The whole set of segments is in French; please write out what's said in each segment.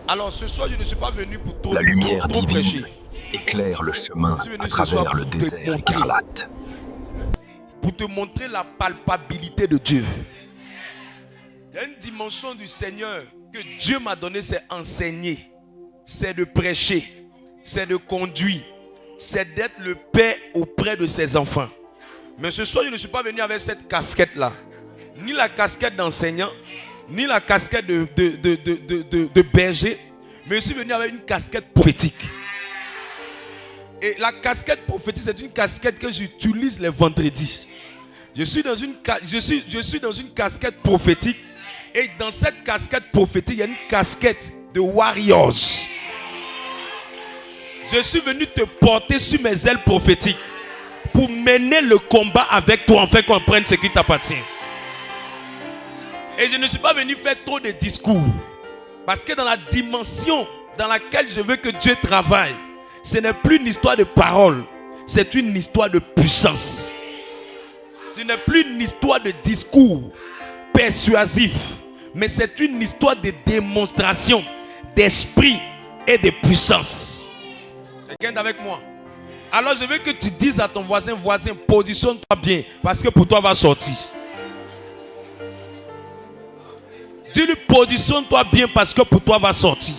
Alors ce soir, je ne suis pas venu pour trop, La lumière trop divine prêcher. éclaire le chemin à travers le désert écarlate. Pour te montrer la palpabilité de Dieu. Il y a une dimension du Seigneur que Dieu m'a donné, c'est enseigner, c'est de prêcher, c'est de conduire, c'est d'être le père auprès de ses enfants. Mais ce soir, je ne suis pas venu avec cette casquette-là. Ni la casquette d'enseignant, ni la casquette de berger, mais je suis venu avec une casquette prophétique. Et la casquette prophétique, c'est une casquette que j'utilise les vendredis. Je suis dans une casquette prophétique. Et dans cette casquette prophétique, il y a une casquette de warriors. Je suis venu te porter sur mes ailes prophétiques pour mener le combat avec toi, afin qu'on prenne ce qui t'appartient. Et je ne suis pas venu faire trop de discours. Parce que dans la dimension dans laquelle je veux que Dieu travaille, ce n'est plus une histoire de parole, c'est une histoire de puissance. Ce n'est plus une histoire de discours persuasif, mais c'est une histoire de démonstration d'esprit et de puissance. Quelqu'un est avec moi? Alors je veux que tu dises à ton voisin, positionne-toi bien, parce que pour toi va sortir. Dis-lui, positionne-toi bien, parce que pour toi va sortir.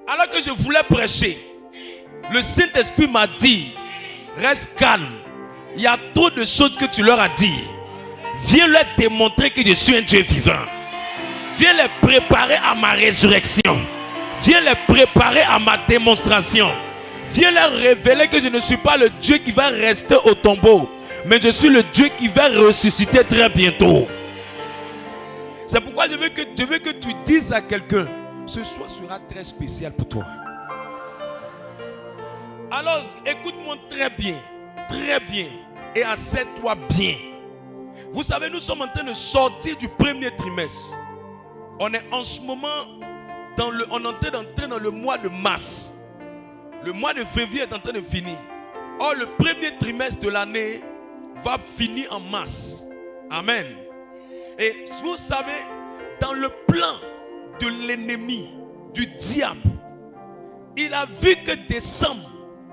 Alors que je voulais prêcher, le Saint-Esprit m'a dit, reste calme, il y a trop de choses que tu leur as dit. Viens leur démontrer que je suis un Dieu vivant. Viens les préparer à ma résurrection. Viens les préparer à ma démonstration. Viens leur révéler que je ne suis pas le Dieu qui va rester au tombeau, mais je suis le Dieu qui va ressusciter très bientôt. C'est pourquoi je veux que tu dises à quelqu'un, ce soir sera très spécial pour toi. Alors écoute-moi très bien et assieds-toi bien. Vous savez, nous sommes en train de sortir du premier trimestre. On est en ce moment on est en train d'entrer dans le mois de mars. Le mois de février est en train de finir. Or, le premier trimestre de l'année va finir en mars. Amen. Et vous savez, dans le plan de l'ennemi, du diable, il a vu que décembre,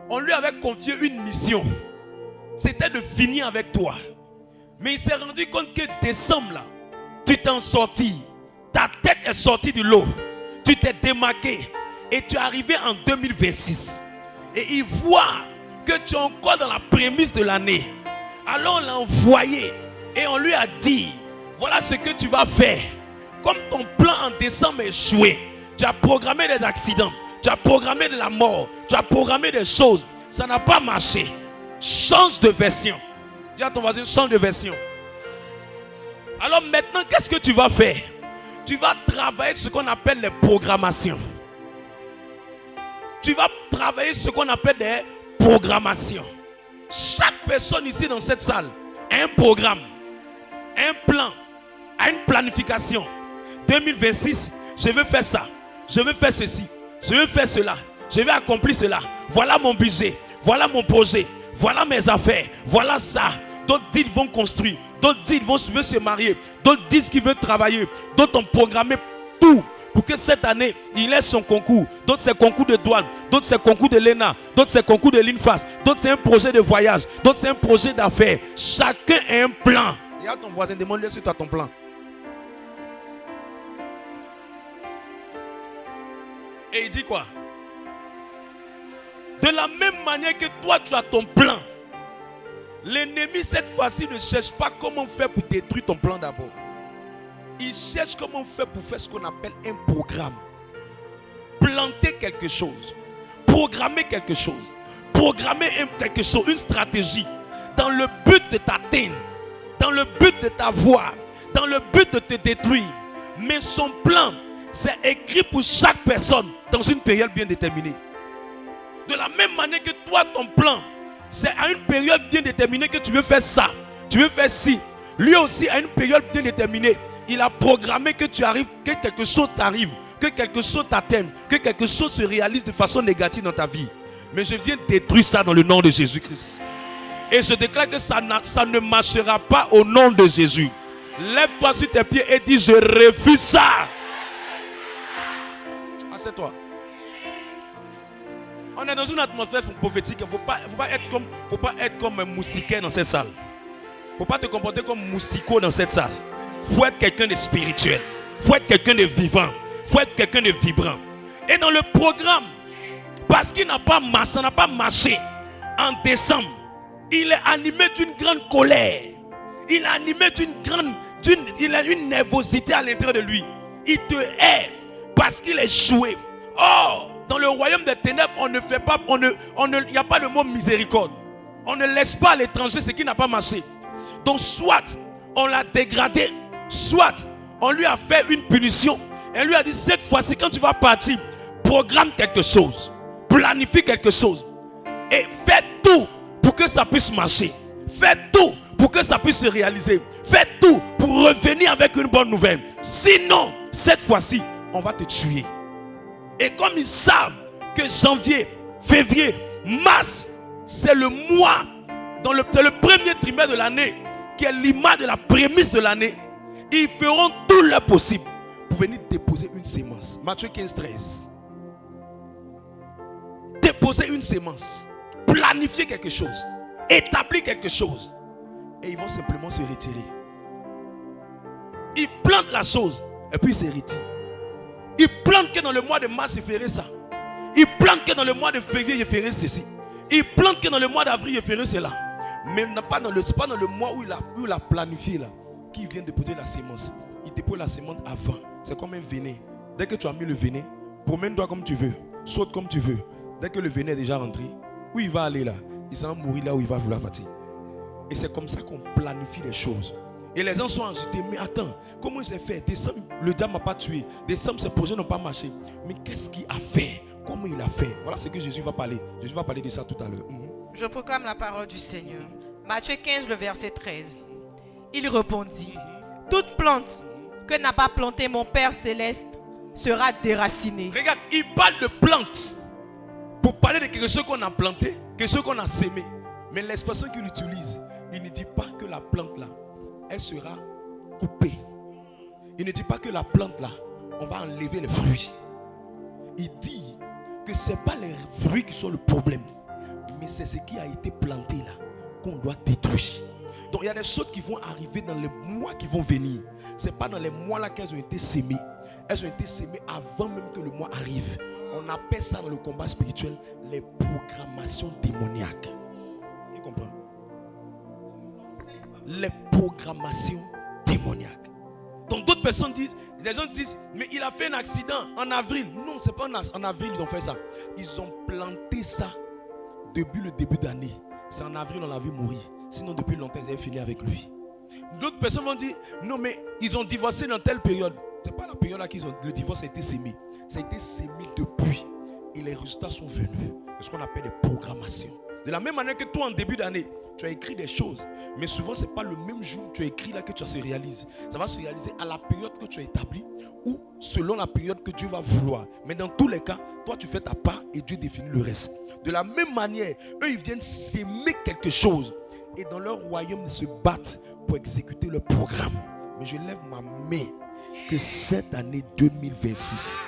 on lui avait confié une mission. C'était de finir avec toi. Mais il s'est rendu compte que décembre, là, tu t'en sorti. Ta tête est sortie du lot. Tu t'es démarqué. Et tu es arrivé en 2026. Et il voit que tu es encore dans la prémisse de l'année. Alors on l'a envoyé. Et on lui a dit, voilà ce que tu vas faire. Comme ton plan en décembre est échoué, tu as programmé des accidents, tu as programmé de la mort, tu as programmé des choses. Ça n'a pas marché. Change de version. Dis à ton voisin, change de version. Alors maintenant, qu'est-ce que tu vas faire? Tu vas travailler ce qu'on appelle les programmations. Tu vas travailler ce qu'on appelle des programmations. Chaque personne ici dans cette salle a un programme, un plan, a une planification. 2026, je veux faire ça, je veux faire ceci, je veux faire cela, je vais accomplir cela. Voilà mon budget, voilà mon projet, voilà mes affaires, voilà ça. D'autres disent qu'ils vont construire, d'autres disent qu'ils veulent se marier, d'autres disent qu'ils veulent travailler, d'autres ont programmé tout pour que cette année, il ait son concours. D'autres c'est concours de douane, d'autres c'est concours de l'ENA, d'autres c'est concours de l'INFAS, d'autres c'est un projet de voyage, d'autres c'est un projet d'affaires. Chacun a un plan. Regarde ton voisin, demande-lui si tu as ton plan. Et il dit quoi? De la même manière que toi tu as ton plan, l'ennemi cette fois-ci ne cherche pas comment faire pour détruire ton plan d'abord. Il cherche comment faire pour faire ce qu'on appelle un programme. Planter quelque chose, programmer quelque chose, quelque chose, une stratégie, dans le but de t'atteindre, dans le but de t'avoir, dans le but de te détruire. Mais son plan, c'est écrit pour chaque personne dans une période bien déterminée. De la même manière que toi, ton plan, c'est à une période bien déterminée que tu veux faire ça, tu veux faire ci. Lui aussi, à une période bien déterminée, il a programmé que tu arrives, que quelque chose t'arrive, que quelque chose t'atteigne, que quelque chose se réalise de façon négative dans ta vie. Mais je viens détruire ça dans le nom de Jésus-Christ. Et je déclare que ça ne marchera pas au nom de Jésus. Lève-toi sur tes pieds et dis, je refuse ça. Assieds-toi. On est dans une atmosphère prophétique. Il ne faut pas être comme un moustiquaire dans cette salle. Il ne faut pas te comporter comme moustico dans cette salle. Il faut être quelqu'un de spirituel. Il faut être quelqu'un de vivant. Il faut être quelqu'un de vibrant. Et dans le programme, parce qu'il n'a pas marché en décembre, il est animé d'une grande colère. Il est animé il a une nervosité à l'intérieur de lui. Il te hait parce qu'il est joué. Or, dans le royaume des ténèbres, il n'y a pas le mot miséricorde. On ne laisse pas à l'étranger ce qui n'a pas marché. Donc, soit on l'a dégradé, soit on lui a fait une punition. Et lui a dit, cette fois-ci, quand tu vas partir, programme quelque chose, planifie quelque chose. Et fais tout pour que ça puisse marcher. Fais tout pour que ça puisse se réaliser. Fais tout pour revenir avec une bonne nouvelle. Sinon, cette fois-ci, on va te tuer. Et comme ils savent que janvier, février, mars, c'est le mois, c'est le premier trimestre de l'année, qui est l'image de la prémisse de l'année, ils feront tout leur possible pour venir déposer une sémence. Matthieu 15, 13. Déposer une sémence, planifier quelque chose, établir quelque chose, et ils vont simplement se retirer. Ils plantent la chose et puis ils se retirent. Ils plantent que dans le mois de mars je ferai ça. Ils plantent que dans le mois de février je ferai ceci. Ils plantent que dans le mois d'avril je ferai cela. Mais ce n'est pas dans le mois où il a planifié là qu'il vient déposer la sémence. Il dépose la sémence avant. C'est comme un venin. Dès que tu as mis le venin, promène-toi comme tu veux, saute comme tu veux. Dès que le venin est déjà rentré, où il va aller là, il s'en mourir là où il va vouloir partir. Et c'est comme ça qu'on planifie les choses. Et les gens sont agités. Mais attends, comment il s'est fait? Décembre, le diable ne m'a pas tué. Décembre, ses projets n'ont pas marché. Mais qu'est-ce qu'il a fait? Comment il a fait? Voilà ce que Jésus va parler. Jésus va parler de ça tout à l'heure. Je proclame la parole du Seigneur. Matthieu 15, le verset 13. Il répondit, toute plante que n'a pas plantée mon Père Céleste sera déracinée. Regarde, il parle de plantes pour parler de quelque chose qu'on a planté, quelque chose qu'on a sémé. Mais l'expression qu'il utilise, il ne dit pas que la plante là, elle sera coupée. Il ne dit pas que la plante là, on va enlever les fruits. Il dit que ce n'est pas les fruits qui sont le problème, mais c'est ce qui a été planté là qu'on doit détruire. Donc il y a des choses qui vont arriver dans les mois qui vont venir. Ce n'est pas dans les mois là qu'elles ont été sémées. Elles ont été sémées avant même que le mois arrive. On appelle ça dans le combat spirituel les programmations démoniaques. Tu comprends? Les programmations démoniaques. Donc d'autres personnes disent, les gens disent, mais il a fait un accident en avril. Non, c'est pas en avril ils ont fait ça. Ils ont planté ça depuis le début d'année. C'est en avril on l'a vu mourir. Sinon depuis longtemps ils avaient fini avec lui. D'autres personnes vont dire, non mais ils ont divorcé dans telle période. C'est pas la période là le divorce a été sémé. Ça a été sémé depuis. Et les résultats sont venus. C'est ce qu'on appelle des programmations. De la même manière que toi en début d'année, tu as écrit des choses. Mais souvent ce n'est pas le même jour que tu as écrit là que ça se réalise. Ça va se réaliser à la période que tu as établie ou selon la période que Dieu va vouloir. Mais dans tous les cas, toi tu fais ta part et Dieu définit le reste. De la même manière, eux ils viennent s'aimer quelque chose. Et dans leur royaume ils se battent pour exécuter leur programme. Mais je lève ma main que cette année 2026,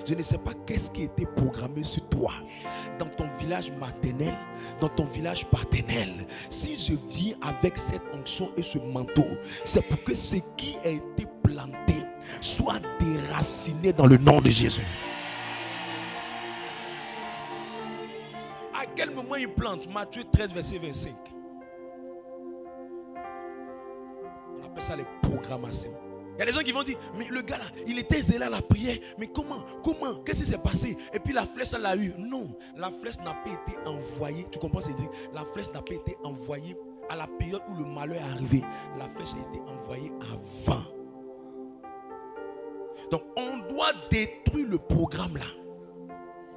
je ne sais pas qu'est-ce qui a été programmé sur toi, dans ton village maternel, dans ton village paternel. Si je viens avec cette onction et ce manteau, c'est pour que ce qui a été planté soit déraciné dans le nom de Jésus. À quel moment il plante? Matthieu 13, verset 25. On appelle ça les programmations. Il y a des gens qui vont dire, mais le gars là, il était zélé à la prière. Mais comment? Qu'est-ce qui s'est passé? Et puis la flèche, elle l'a eu. Non, la flèche n'a pas été envoyée. Tu comprends, Cédric? La flèche n'a pas été envoyée à la période où le malheur est arrivé. La flèche a été envoyée avant. Donc on doit détruire le programme là.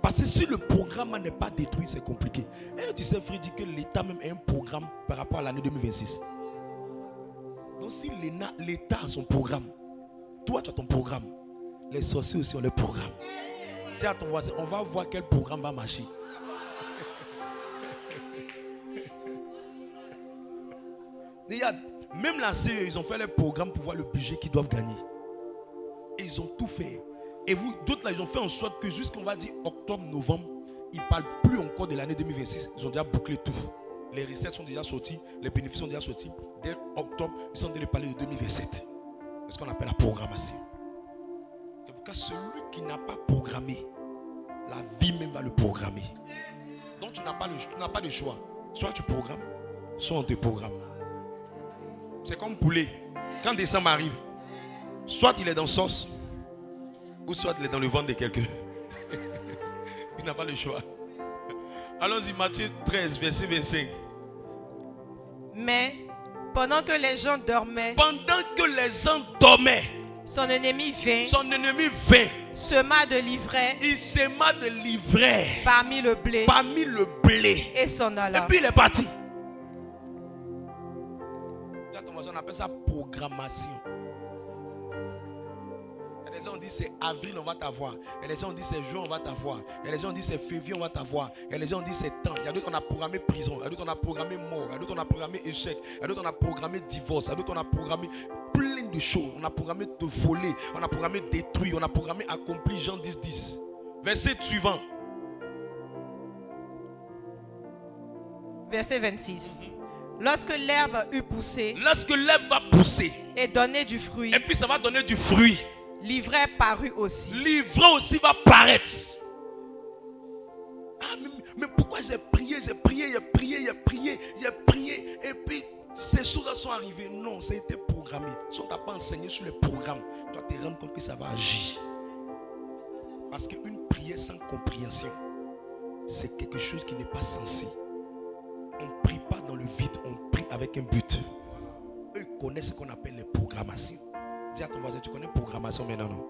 Parce que si le programme n'est pas détruit, c'est compliqué. Et tu sais, Freddy, que l'État même a un programme par rapport à l'année 2026. Donc si l'État a son programme, toi tu as ton programme, les sorciers aussi ont leur programme. Dis à ton voisin, on va voir quel programme va marcher. Regarde, même la CE, ils ont fait leur programme pour voir le budget qu'ils doivent gagner. Et ils ont tout fait. Et vous, d'autres là, ils ont fait en sorte que jusqu'on va dire octobre, novembre, ils ne parlent plus encore de l'année 2026. Ils ont déjà bouclé tout. Les recettes sont déjà sorties, les bénéfices sont déjà sortis. Dès octobre, ils sont en train de parler de 2027. C'est ce qu'on appelle la programmation. C'est pourquoi celui qui n'a pas programmé, la vie même va le programmer. Donc tu n'as pas de choix. Soit tu programmes, soit on te programme. C'est comme poulet. Quand décembre arrive, soit il est dans la sauce, ou soit il est dans le ventre de quelqu'un. Il n'a pas le choix. Allons-y, Matthieu 13, verset 25. Mais pendant que les gens dormaient, son ennemi vint, sema de l'ivraie, il sema de l'ivraie parmi le blé, et s'en alla. Et puis il est parti. On appelle ça programmation. Il y a des gens qui disent c'est avril on va t'avoir. Il y a des gens qui disent c'est juin on va t'avoir. Il y a des gens qui disent c'est février on va t'avoir. Il y a des gens qui disent c'est temps. Il y a d'autres on a programmé prison. Il y a d'autres on a programmé mort. Il y a d'autres on a programmé échec. Il y a d'autres on a programmé divorce. Il y a d'autres on a programmé plein de choses. On a programmé te voler. On a programmé détruire. On a programmé accomplir. Jean 10, 10. Verset suivant. Verset 26. Lorsque l'herbe eut poussé, lorsque l'herbe va pousser et donner du fruit, et puis ça va donner du fruit, l'ivraie parut aussi. L'ivraie aussi va paraître. Ah, mais pourquoi j'ai prié, et puis ces choses sont arrivées. Non, ça a été programmé. Si on ne t'a pas enseigné sur le programme, tu vas te rendre compte que ça va agir. Parce qu'une prière sans compréhension, c'est quelque chose qui n'est pas censé. On ne prie pas dans le vide, on prie avec un but. Eux ils connaissent ce qu'on appelle les programmations. Dis à ton voisin, tu connais programmation maintenant, non?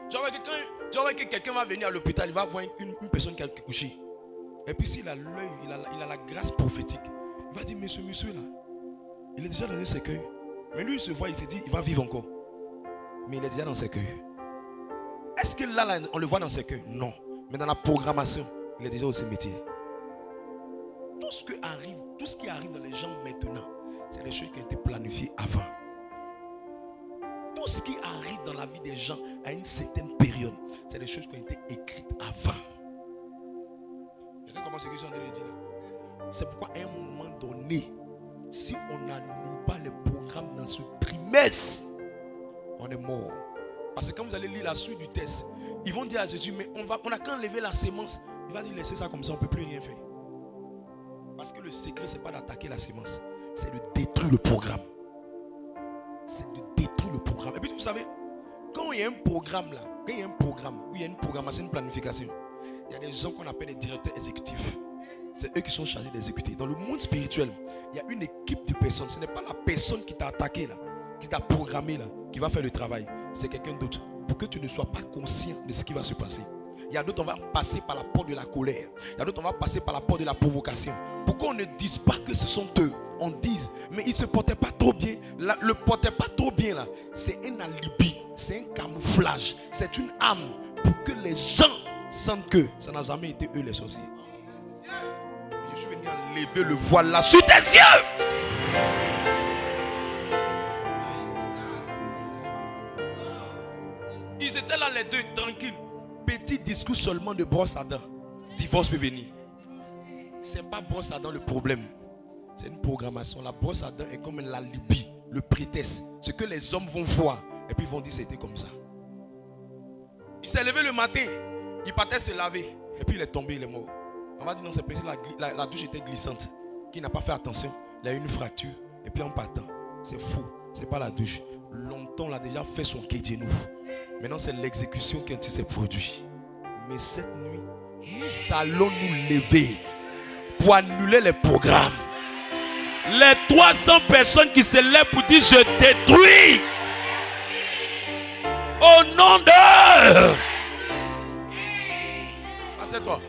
Tu vois que quelqu'un va venir à l'hôpital, il va voir une personne qui a couché. Et puis s'il a l'œil, il a la grâce prophétique. Il va dire, mais ce monsieur-là, il est déjà dans un cercueil. Mais lui, il se voit, il se dit, il va vivre encore. Mais il est déjà dans le cercueil. Est-ce que là, on le voit dans le cercueil? Non. Mais dans la programmation, il est déjà au cimetière. Tout ce qui arrive dans les gens maintenant, c'est des choses qui ont été planifiées avant. Tout ce qui arrive dans la vie des gens à une certaine période, c'est des choses qui ont été écrites avant. Quelqu'un commence ce que je suis en train de dire là? C'est pourquoi à un moment donné, si on n'annule pas les programmes dans ce trimestre, on est mort. Parce que quand vous allez lire la suite du test, ils vont dire à Jésus, mais on a qu'à enlever la sémence. Il va dire, laissez ça comme ça, on ne peut plus rien faire. Parce que le secret, ce n'est pas d'attaquer la sémence, c'est de détruire le programme. C'est de détruire le programme. Et puis vous savez, quand il y a un programme là, quand il y a un programme, où il y a une programmation, une planification, il y a des gens qu'on appelle les directeurs exécutifs. C'est eux qui sont chargés d'exécuter. Dans le monde spirituel, il y a une équipe de personnes. Ce n'est pas la personne qui t'a attaqué là, qui t'a programmé là, qui va faire le travail. C'est quelqu'un d'autre. Pour que tu ne sois pas conscient de ce qui va se passer. Il y a d'autres, on va passer par la porte de la colère. Il y a d'autres, on va passer par la porte de la provocation. Pourquoi on ne dise pas que ce sont eux? On dise, mais ils ne se portaient pas trop bien. Là, le portaient pas trop bien là. C'est un alibi, c'est un camouflage, c'est une âme pour que les gens sentent que ça n'a jamais été eux les sorciers. Je suis venu enlever le voile là sur tes yeux. Ils étaient là les deux tranquilles. Petit discours seulement de brosse à dents. Divorce peut venir. Ce n'est pas brosse à dents le problème. C'est une programmation. La brosse à dents est comme l'alibi, le prétexte. Ce que les hommes vont voir. Et puis ils vont dire c'était comme ça. Il s'est levé le matin. Il partait se laver. Et puis il est tombé, il est mort. On va dire non, c'est peut-être la douche était glissante. Qui n'a pas fait attention. Il a eu une fracture. Et puis en partant. C'est fou. Ce n'est pas la douche. Longtemps on a déjà fait son kédjenou. Maintenant, c'est l'exécution qui s'est produite. Mais cette nuit, nous allons nous lever pour annuler les programmes. Les 300 personnes qui se lèvent pour dire je détruis. Au nom de... Assieds-toi.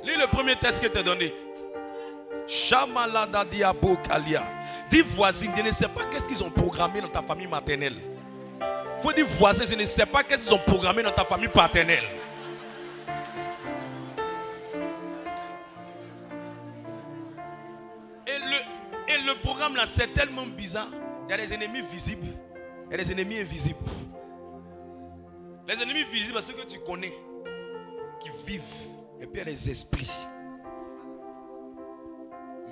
Lis le premier texte que je t'ai donné. Shamalada diabo kalia. Dis voisine, je ne sais pas qu'est-ce qu'ils ont programmé dans ta famille maternelle. Il faut dire voisin, je ne sais pas qu'est-ce qu'ils ont programmé dans ta famille paternelle. Et le programme là, c'est tellement bizarre. Il y a des ennemis visibles et des ennemis invisibles. Les ennemis visibles, c'est ceux que tu connais, qui vivent. Et puis il y a les esprits.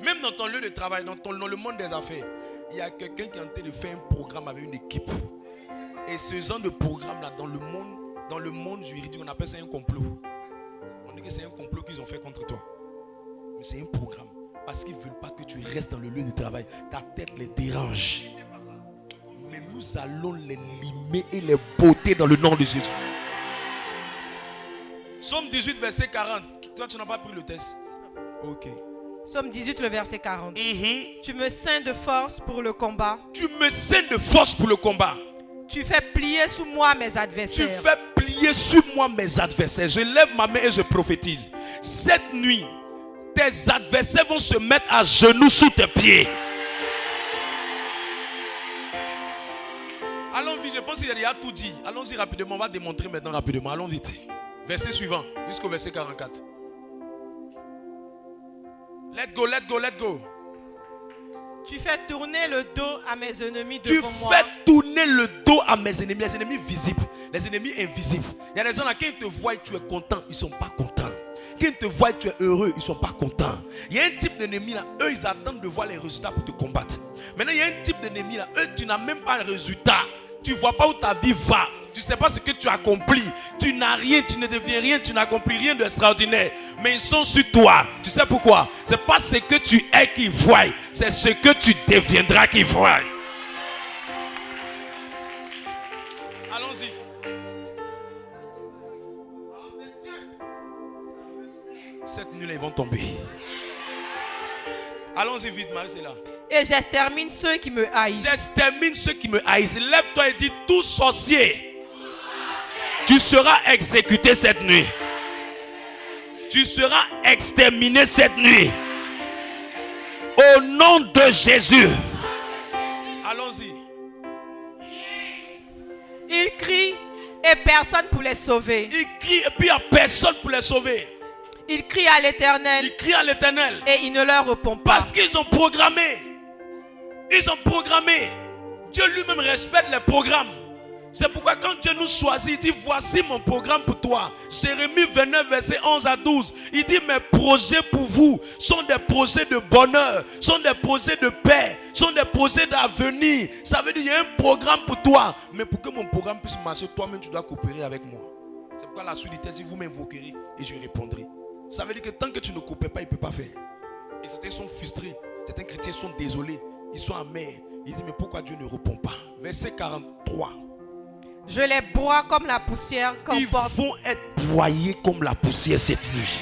Même dans ton lieu de travail, dans le monde des affaires, il y a quelqu'un qui est en train de faire un programme avec une équipe. Et ce genre de programme-là, dans le monde juridique, on appelle ça un complot. On dit que c'est un complot qu'ils ont fait contre toi. Mais c'est un programme. Parce qu'ils ne veulent pas que tu restes dans le lieu de travail. Ta tête les dérange. Mais nous allons les limer et les botter dans le nom de Jésus. Somme 18, verset 40. Toi, tu n'as pas pris le test. Ok. Somme 18, le verset 40. Tu me ceins de force pour le combat. Tu me ceins de force pour le combat. Tu fais plier sous moi mes adversaires. Tu fais plier sous moi mes adversaires. Je lève ma main et je prophétise. Cette nuit, tes adversaires vont se mettre à genoux sous tes pieds. Allons vite, je pense qu'il y a tout dit. Allons-y rapidement, on va démontrer maintenant rapidement. Allons vite. Verset suivant, jusqu'au verset 44. Let's go, let's go, let's go. Tu fais tourner le dos à mes ennemis Tu devant moi. fais tourner le dos à mes ennemis, les ennemis visibles, les ennemis invisibles. Il y a des gens là, quand ils te voient et tu es content, ils ne sont pas contents. Quand ils te voient et tu es heureux, ils ne sont pas contents. Il y a un type d'ennemi là, eux ils attendent de voir les résultats pour te combattre. Maintenant il y a un type d'ennemi là, eux tu n'as même pas le résultat. Tu ne vois pas où ta vie va. Tu ne sais pas ce que tu as accompli. Tu n'as rien, tu ne deviens rien, tu n'accomplis rien d'extraordinaire. Mais ils sont sur toi. Tu sais pourquoi? Ce n'est pas ce que tu es qu'ils voient. C'est ce que tu deviendras qu'ils voient. Allons-y. Cette nuit, ils vont tomber. Allons-y vite, Marie, c'est là. Et j'extermine ceux qui me haïssent. J'extermine ceux qui me haïssent. Lève-toi et dis, tout sorcier, tu seras exécuté cette nuit. Tu seras exterminé cette nuit. Au nom de Jésus. Allons-y. Ils crient et personne pour les sauver. Ils crient et puis il n'y a personne pour les sauver. Ils crient à l'Éternel. Ils crient à l'Éternel. Et il ne leur répond pas. Parce qu'ils ont programmé. Ils ont programmé. Dieu lui-même respecte les programmes. C'est pourquoi quand Dieu nous choisit, il dit voici mon programme pour toi. Jérémie 29 verset 11 à 12. Il dit mes projets pour vous sont des projets de bonheur, sont des projets de paix, sont des projets d'avenir. Ça veut dire qu'il y a un programme pour toi. Mais pour que mon programme puisse marcher, toi-même tu dois coopérer avec moi. C'est pourquoi la suite du texte, vous m'invoquerez et je répondrai. Ça veut dire que tant que tu ne coopères pas, il ne peut pas faire. Et certains sont frustrés, certains chrétiens sont désolés, ils sont amers. Ils disent mais pourquoi Dieu ne répond pas? Verset 43. Je les broie comme la poussière. Ils vont être broyés comme la poussière cette nuit.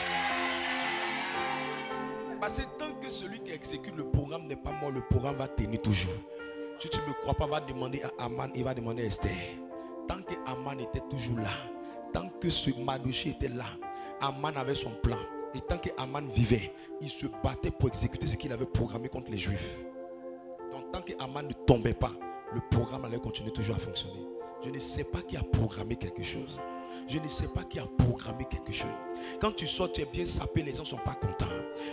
Parce que tant que celui qui exécute le programme n'est pas mort, le programme va tenir toujours. Si tu ne me crois pas, va demander à Aman, il va demander à Esther. Tant que Aman était toujours là, tant que ce Mardochée était là, Aman avait son plan. Et tant que Aman vivait, il se battait pour exécuter ce qu'il avait programmé contre les Juifs. Donc tant que Aman ne tombait pas, le programme allait continuer toujours à fonctionner. Je ne sais pas qui a programmé quelque chose. Je ne sais pas qui a programmé quelque chose. Quand tu sors, tu es bien sapé, les gens ne sont pas contents.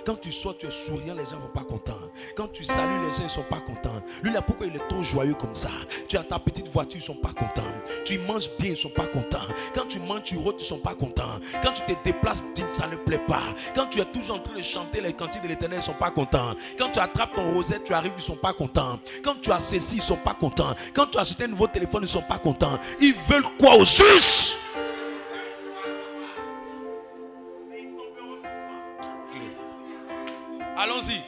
Quand tu sors, tu es souriant, les gens ne sont pas contents. Quand tu salues, les gens ne sont pas contents. Lui là, pourquoi il est trop joyeux comme ça? Tu as ta petite voiture, ils ne sont pas contents. Tu manges bien, ils ne sont pas contents. Quand tu manges, tu rôtes, ils ne sont pas contents. Quand tu te déplaces, ça ne plaît pas. Quand tu es toujours en train de chanter les cantiques de l'Éternel, ils ne sont pas contents. Quand tu attrapes ton rosette, tu arrives, ils ne sont pas contents. Quand tu as ceci, ils ne sont pas contents. Quand tu as acheté un nouveau téléphone, ils ne sont pas contents. Ils veulent quoi au juste? Allons-y.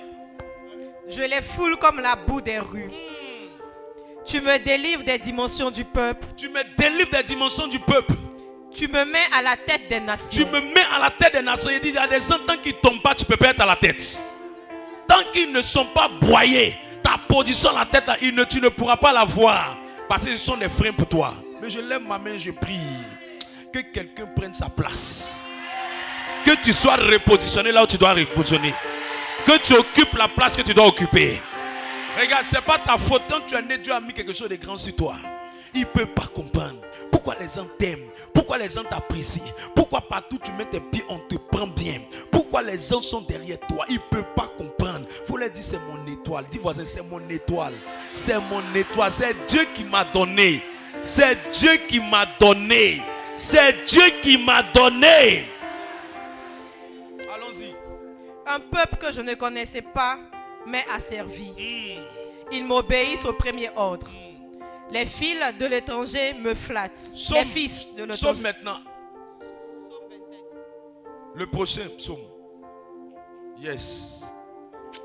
Je les foule comme la boue des rues. Tu me délivres des dimensions du peuple. Tu me délivres des dimensions du peuple. Tu me mets à la tête des nations. Tu me mets à la tête des nations. Il dit, il y a des gens, tant qu'ils ne tombent pas, tu ne peux pas être à la tête. Tant qu'ils ne sont pas broyés, ta position à la tête, tu ne pourras pas la voir. Parce que ce sont des freins pour toi. Mais je lève ma main, je prie. Que quelqu'un prenne sa place. Que tu sois repositionné là où tu dois repositionner. Que tu occupes la place que tu dois occuper. Regarde, ce n'est pas ta faute. Quand tu es né, Dieu a mis quelque chose de grand sur toi. Il ne peut pas comprendre. Pourquoi les gens t'aiment? Pourquoi les gens t'apprécient? Pourquoi partout tu mets tes pieds, on te prend bien? Pourquoi les gens sont derrière toi? Ils ne peuvent pas comprendre. Il faut leur dire, c'est mon étoile. Dis voisin, c'est mon étoile. C'est mon étoile. C'est Dieu qui m'a donné. C'est Dieu qui m'a donné. C'est Dieu qui m'a donné. Allons-y. Un peuple que je ne connaissais pas m'est asservi. Ils m'obéissent au premier ordre. Les fils de l'étranger me flattent. Les fils de l'étranger. Sauf maintenant. Le prochain psaume. Yes.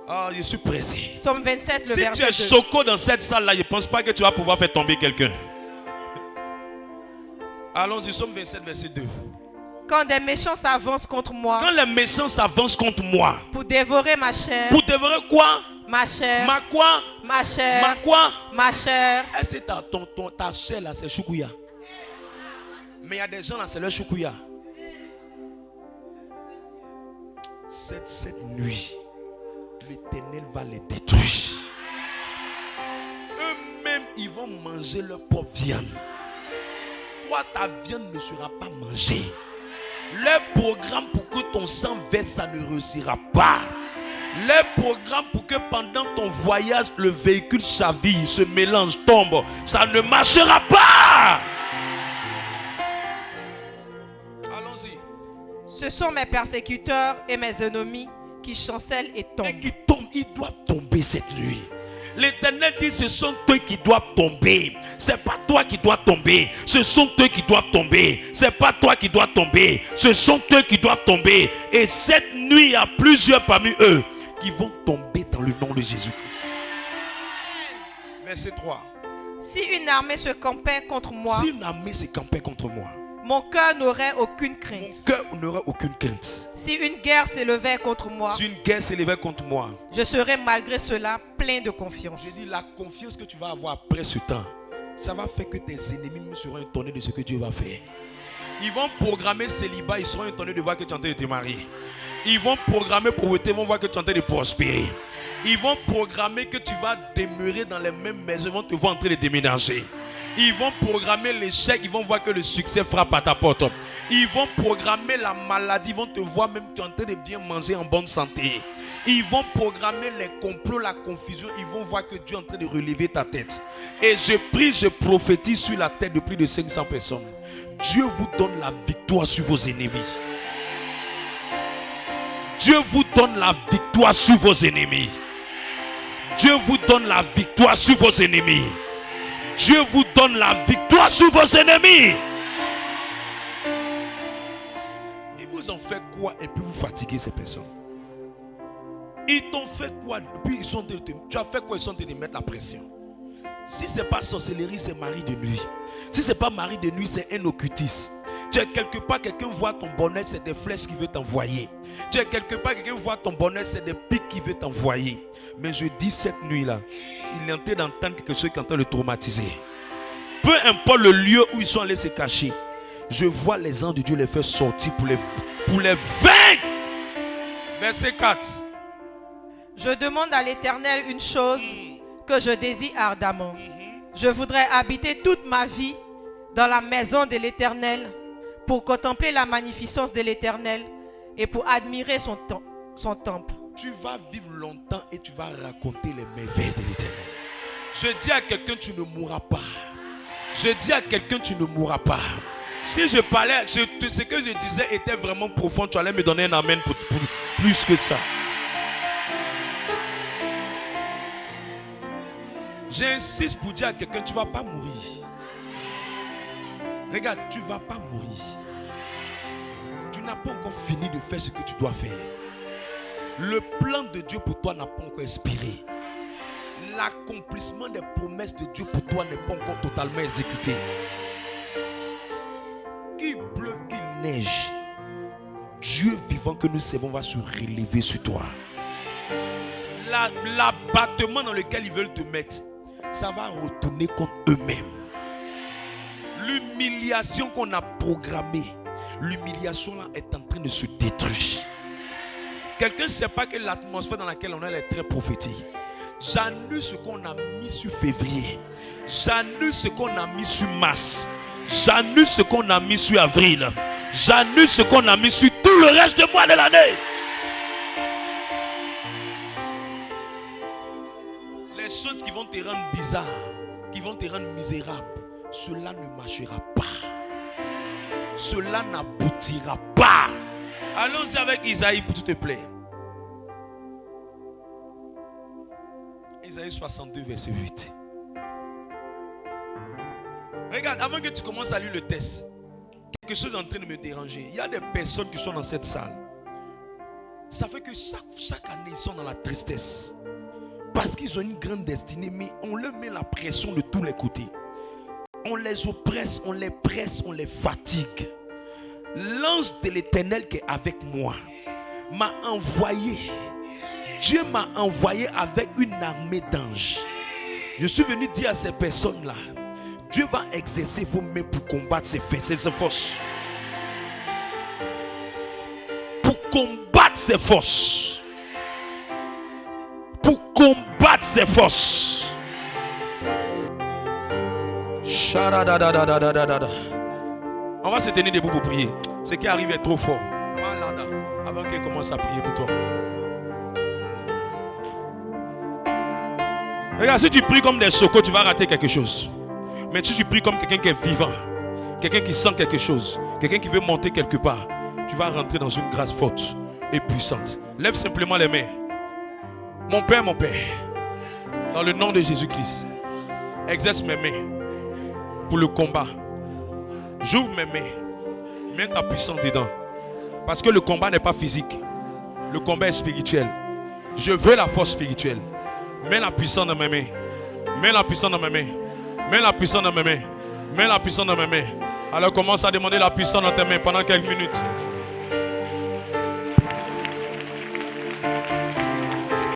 Ah, je suis pressé. Psaume 27, le si verset 2. Si tu es choco dans cette salle-là, je ne pense pas que tu vas pouvoir faire tomber quelqu'un. Allons-y, psaume 27, verset 2. Quand des méchants s'avancent contre moi. Quand les méchants s'avancent contre moi. Pour dévorer ma chair. Pour dévorer quoi? Ma chair. Ma quoi? Ma chair. Ma quoi? Ma chair. Est-ce que ta chair là, c'est choukouya? Mais il y a des gens là, c'est leur choukouya. Cette nuit, l'Éternel va les détruire. Eux-mêmes, ils vont manger leur propre viande. Toi, ta viande ne sera pas mangée. Leur programme pour que ton sang verse, ça ne réussira pas. Leur programme pour que pendant ton voyage, le véhicule chaville, se mélange, tombe, ça ne marchera pas. Allons-y. Ce sont mes persécuteurs et mes ennemis qui chancellent et tombent. Et qui tombent, ils doivent tomber cette nuit. L'Éternel dit, ce sont eux qui doivent tomber. C'est pas toi qui dois tomber. Ce sont eux qui doivent tomber. C'est pas toi qui dois tomber. Ce sont eux qui doivent tomber. Et cette nuit, il y a plusieurs parmi eux qui vont tomber dans le nom de Jésus-Christ. Verset 3. Si une armée se campait contre moi. Si une armée se campait contre moi. Mon cœur n'aurait aucune crainte. Mon cœur n'aurait aucune crainte. Si une guerre s'élevait contre moi. Si une guerre s'élevait contre moi. Je serais malgré cela plein de confiance. Je dis, la confiance que tu vas avoir après ce temps, ça va faire que tes ennemis seront étonnés de ce que Dieu va faire. Ils vont programmer célibat, ils seront étonnés de voir que tu es en train de te marier. Ils vont programmer pauvreté, ils vont voir que tu es en train de prospérer. Ils vont programmer que tu vas demeurer dans les mêmes maisons, ils vont te voir en train de déménager. Ils vont programmer l'échec, ils vont voir que le succès frappe à ta porte. Ils vont programmer la maladie, ils vont te voir même que tu es en train de bien manger en bonne santé. Ils vont programmer les complots, la confusion, ils vont voir que Dieu est en train de relever ta tête. Et je prie, je prophétise sur la tête de plus de 500 personnes. Dieu vous donne la victoire sur vos ennemis. Dieu vous donne la victoire sur vos ennemis. Dieu vous donne la victoire sur vos ennemis. Dieu vous donne la victoire sur vos ennemis. Ils vous en fait quoi et puis vous fatiguez ces personnes? Ils t'ont fait quoi? Puis tu as fait quoi? Ils sont en train de mettre la pression. Si ce n'est pas sorcellerie, c'est mari de nuit. Si ce n'est pas mari de nuit, c'est un occultiste. Tu es quelque part, quelqu'un voit ton bonheur, c'est des flèches qui veut t'envoyer. Tu es quelque part, quelqu'un voit ton bonheur, c'est des pics qui veut t'envoyer. Mais je dis cette nuit-là, il est en train d'entendre quelque chose qui est en train de le traumatiser. Peu importe le lieu où ils sont allés se cacher, je vois les anges de Dieu les faire sortir pour les vaincre. Verset 4. Je demande à l'Éternel une chose que je désire ardemment. Je voudrais habiter toute ma vie dans la maison de l'Éternel pour contempler la magnificence de l'Éternel et pour admirer son temple. Tu vas vivre longtemps et tu vas raconter les merveilles de l'Éternel. Je dis à quelqu'un, tu ne mourras pas. Je dis à quelqu'un, tu ne mourras pas. Si je parlais, ce que je disais était vraiment profond, tu allais me donner un amen pour plus que ça. J'insiste pour dire à quelqu'un, tu ne vas pas mourir. Regarde, tu ne vas pas mourir. Tu n'as pas encore fini de faire ce que tu dois faire. Le plan de Dieu pour toi n'a pas encore expiré. L'accomplissement des promesses de Dieu pour toi n'est pas encore totalement exécuté. Qu'il pleuve, qu'il neige, Dieu vivant que nous servons va se relever sur toi. L'abattement dans lequel ils veulent te mettre, ça va retourner contre eux-mêmes. L'humiliation qu'on a programmée, l'humiliation là est en train de se détruire. Quelqu'un ne sait pas que l'atmosphère dans laquelle on est est très prophétique. J'annule ce qu'on a mis sur février. J'annule ce qu'on a mis sur mars. J'annule ce qu'on a mis sur avril. J'annule ce qu'on a mis sur tout le reste de mois de l'année. Les choses qui vont te rendre bizarre, qui vont te rendre misérable, cela ne marchera pas. Cela n'aboutira pas. Allons-y avec Isaïe pour te plaire. Isaïe 62, verset 8. Regarde, avant que tu commences à lire le texte, quelque chose est en train de me déranger. Il y a des personnes qui sont dans cette salle. Ça fait que chaque année, ils sont dans la tristesse. Parce qu'ils ont une grande destinée, mais on leur met la pression de tous les côtés. On les oppresse, on les presse, on les fatigue. L'ange de l'Éternel qui est avec moi m'a envoyé. Dieu m'a envoyé avec une armée d'anges. Je suis venu dire à ces personnes-là, Dieu va exercer vos mains pour combattre ces forces. Pour combattre ces forces. Pour combattre ces forces. On va se tenir debout pour prier. Ce qui arrive est trop fort. Avant qu'elle commence à prier pour toi. Regarde, si tu pries comme des chocos, tu vas rater quelque chose. Mais si tu pries comme quelqu'un qui est vivant, quelqu'un qui sent quelque chose, quelqu'un qui veut monter quelque part, tu vas rentrer dans une grâce forte et puissante. Lève simplement les mains. Mon Père, dans le nom de Jésus-Christ, exerce mes mains pour le combat. J'ouvre mes mains. Mets ta puissance dedans. Parce que le combat n'est pas physique. Le combat est spirituel. Je veux la force spirituelle. Mets la puissance dans mes mains. Mets la puissance dans mes mains. Mets la puissance dans mes mains. Mets la puissance dans mes mains. Alors commence à demander la puissance dans tes mains pendant quelques minutes.